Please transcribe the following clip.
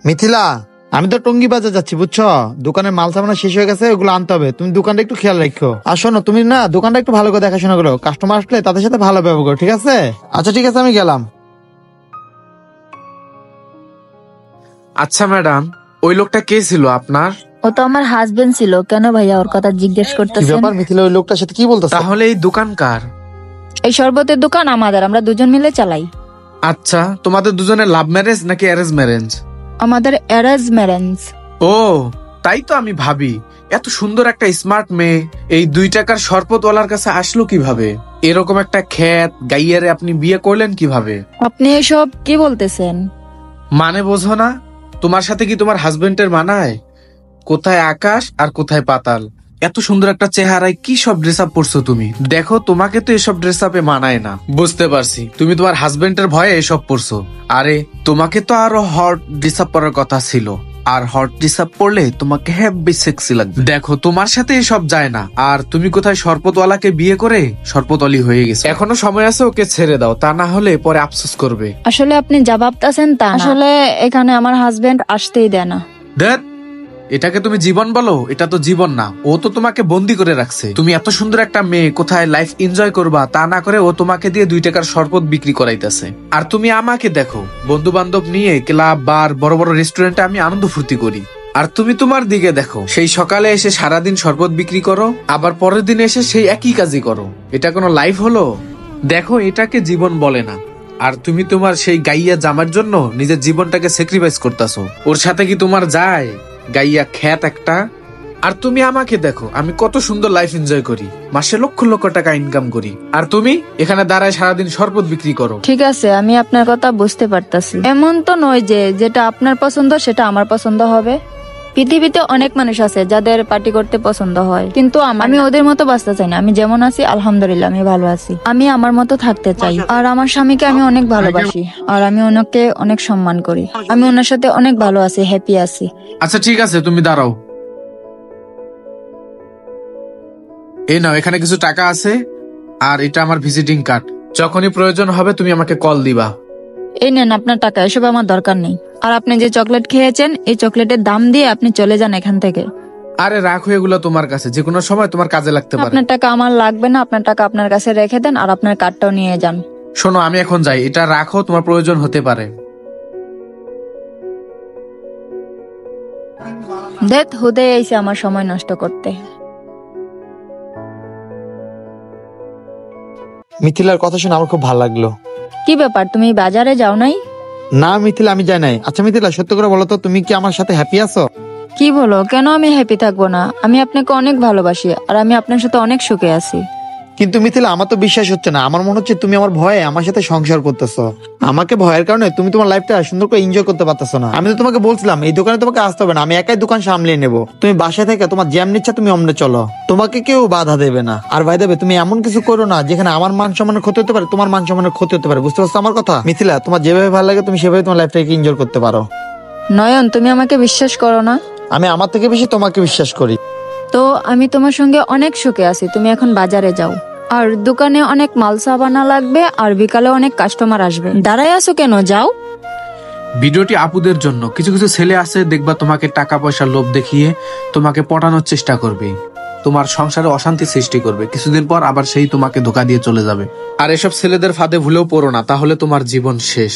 মিথিলা, আমি তো টঙ্গি বাজার যাচ্ছি বুঝছো, দোকানের মাল সামানা শেষ হয়ে গেছে, ওগুলো আনতে হবে। তুমি দোকানটা একটু খেয়াল রাখো। আর শোনো, তুমি না দোকানটা একটু ভালো করে দেখাশোনা করো, কাস্টমার আসলে তাদের সাথে ভালো ব্যবহার করো, ঠিক আছে? আচ্ছা ঠিক আছে, আমি গেলাম। আচ্ছা ম্যাডাম, ওই লোকটা কে ছিল আপনার? ও তো আমার হাজবেন্ড ছিল। কেন ভাইয়া ওর কথা জিজ্ঞেস কি করতেছেন? ব্যাপার মিথিলা, ওই লোকটার সাথে কি বলতেছ? তাহলে এই দোকান কার? এই শরবতের দোকান আমাদের, আমরা দুজন মিলে চালাই। আচ্ছা, তোমাদের দুজনের লাভ ম্যারেজ নাকি অ্যারেঞ্জ ম্যারেজ? আমাদের অ্যারেঞ্জ ম্যারেজ। ও, তাই তো আমি ভাবি এত সুন্দর একটা স্মার্ট মেয়ে এই 2 টাকার শরবতওয়ালার কাছে আসলো কিভাবে? এরকম একটা খ্যাত গাইয়ারে আপনি বিয়ে করলেন কিভাবে? আপনি এসব কি বলতেছেন? মানে বোঝো না? তোমার সাথে কি তোমার হাজবেন্ডের মানায়? কোথায় আকাশ আর কোথায় পাতাল। এত সুন্দর একটা চেহারায় কি সব ড্রেস আপ পরছো তুমি। দেখো, তোমাকে তো এসব ড্রেস আপে মানায় না। বুঝতে পারছি, তুমি তোমার হাজবেন্ডের ভয়ে এসব পরছো। আরে, তোমাকে তো আরো হট ড্রেস আপ পরার কথা ছিল। আর হট ড্রেস আপ পরলে তোমাকে হেভি সেক্সি লাগবে। দেখো, তোমার সাথে এসব যায় না। আর তুমি কোথায় শরবতওয়ালাকে বিয়ে করে শরবতওয়ালি হয়ে গেছো। এখনো সময় আছে, ওকে ছেড়ে দাও, তা না হলে পরে আফসোস করবে। আসলে আপনি যা ভাবতেছেন তা না। আসলে এখানে আমার হাজবেন্ড আসতেই দেয় না। দেখ, এটাকে তুমি জীবন বলো? এটা তো জীবন না, ও তো তোমাকে বন্দি করে রাখছে। তুমি এত সুন্দর একটা মেয়ে, কোথায় লাইফ এনজয় করবা তা না করে ও তোমাকে দিয়ে 2 টাকার শরবত বিক্রি করাইতেছে। আর তুমি আমাকে দেখো, বন্ধু বান্ধব নিয়ে ক্লাব, বার, বড় বড় রেস্টুরেন্টে আমি আনন্দ ফুর্তি করি। আর তুমি তোমার দিকে দেখো, সেই সকালে এসে সারাদিন শরবত বিক্রি করো, আবার পরের দিন এসে সেই একই কাজই করো। এটা কোনো লাইফ হলো? দেখো, এটাকে জীবন বলে না। আর তুমি তোমার সেই গাইয়া জামার জন্য নিজের জীবনটাকে স্যাক্রিফাইস করতেছো। ওর সাথে কি তোমার যায়? গাইয়া খ্যাত একটা। আর তুমি আমাকে দেখো, আমি কত সুন্দর লাইফ এনজয় করি, মাসে লক্ষ লক্ষ টাকা ইনকাম করি। আর তুমি এখানে দাঁড়ায় সারাদিন শরবত বিক্রি করো। ঠিক আছে, আমি আপনার কথা বুঝতে পারতাছি। এমন তো নয় যে যেটা আপনার পছন্দ সেটা আমার পছন্দ হবে। পৃথিবীতে অনেক মানুষ আছে যাদের পার্টি করতে পছন্দ হয়, কিন্তু আমি ওদের মতো বাঁচতে চাই না। আমি যেমন আছি আলহামদুলিল্লাহ, আমি ভালো আছি। আমি আমার মতো থাকতে চাই। আর আমার স্বামীকে আমি অনেক ভালোবাসি, আর আমি ওনাকে অনেক সম্মান করি। আমি ওনার সাথে অনেক ভালো আছি, হ্যাপি আছি। আচ্ছা ঠিক আছে, তুমি দাঁড়াও। এই নাও, এখানে কিছু টাকা আছে, আর এটা আমার ভিজিটিং কার্ড। যখনই প্রয়োজন হবে তুমি আমাকে কল দিবা। এই নেন আপনার টাকা, এসব আমার দরকার নেই। আর আপনি যে চকলেট খেয়েছেন, এই চকলেটের দাম দিয়ে আপনি চলে যান এখান থেকে। আরে রাখো, এগুলো তোমার কাছে, যে কোনো সময় তোমার কাজে লাগতে পারে। আপনার টাকা আমার লাগবে না, আপনার টাকা আপনার কাছে রেখে দেন, আর আপনার কার্ডটাও নিয়ে যান। শোনো, আমি এখন যাই, এটা রাখো, তোমার প্রয়োজন হতে পারে। দেখ, হুদে এসে আমার সময় নষ্ট করতে। মিথিলার কথা শুনে আমার খুব ভালো লাগলো। কি ব্যাপার, তুমি বাজারে যাও নাই? না মিথিলা, আমি যাই নাই। আচ্ছা মিথিলা, সত্য করে বলো তো, তুমি কি আমার সাথে হ্যাপি আছো? কি বলো, কেন আমি হ্যাপি থাকবো না? আমি আপনাকে অনেক ভালোবাসি, আর আমি আপনার সাথে অনেক সুখে আছি। কিন্তু মিথিলা, আমার তো বিশ্বাস হচ্ছে না। আমার মনে হচ্ছে তুমি আমার ভয়ে আমার সাথে সংসার করতেছো। আমাকে ভয়ের কারণে তুমি তোমার লাইফটা সুন্দর করে এনজয় করতে পারতেছো না। আমি তো তোমাকে বলছিলাম এই দোকানে তোমাকে আসতে হবে না, আমি একাই দোকান সামলিয়ে নেবো। তুমি বাসায় থেকে তোমার জ্যাম নিচ্ছা, তুমি অমনে চলো, তোমাকে কেউ বাধা দেবে না। আর ভাই দেবে, তুমি এমন কিছু করো না যেখানে আমার মান সম্মানের ক্ষতি হতে পারে, তোমার মান সম্মানের ক্ষতি হতে পারে। বুঝতে পারছো আমার কথা? মিথিলা, তোমার যেভাবে ভালো লাগে তুমি সেভাবে তোমার লাইফটাকে এনজয় করতে পারো। নয়ন, তুমি আমাকে বিশ্বাস করো না? আমি আমার থেকে বেশি তোমাকে বিশ্বাস করি। তো আমি তোমার সঙ্গে অনেক সুখে আছি। তুমি এখন বাজারে যাও, আর দোকানে অনেক মাল সাবানা লাগবে, আর বিকালে অনেক কাস্টমার আসবে। দাঁড়ায় আছো কেন? যাও। ভিডিওটি আপুদের জন্য। কিছু কিছু ছেলে আছে, দেখবা তোমাকে টাকা পয়সার লোভ দেখিয়ে তোমাকে পটানোর চেষ্টা করবে, তোমার সংসারে অশান্তি সৃষ্টি করবে। কিছুদিন পর আবার সেই তোমাকে ধোকা দিয়ে চলে যাবে। আর এসব ছেলেদের ফাঁদে ভুলেও পড়ো না, তাহলে তোমার জীবন শেষ।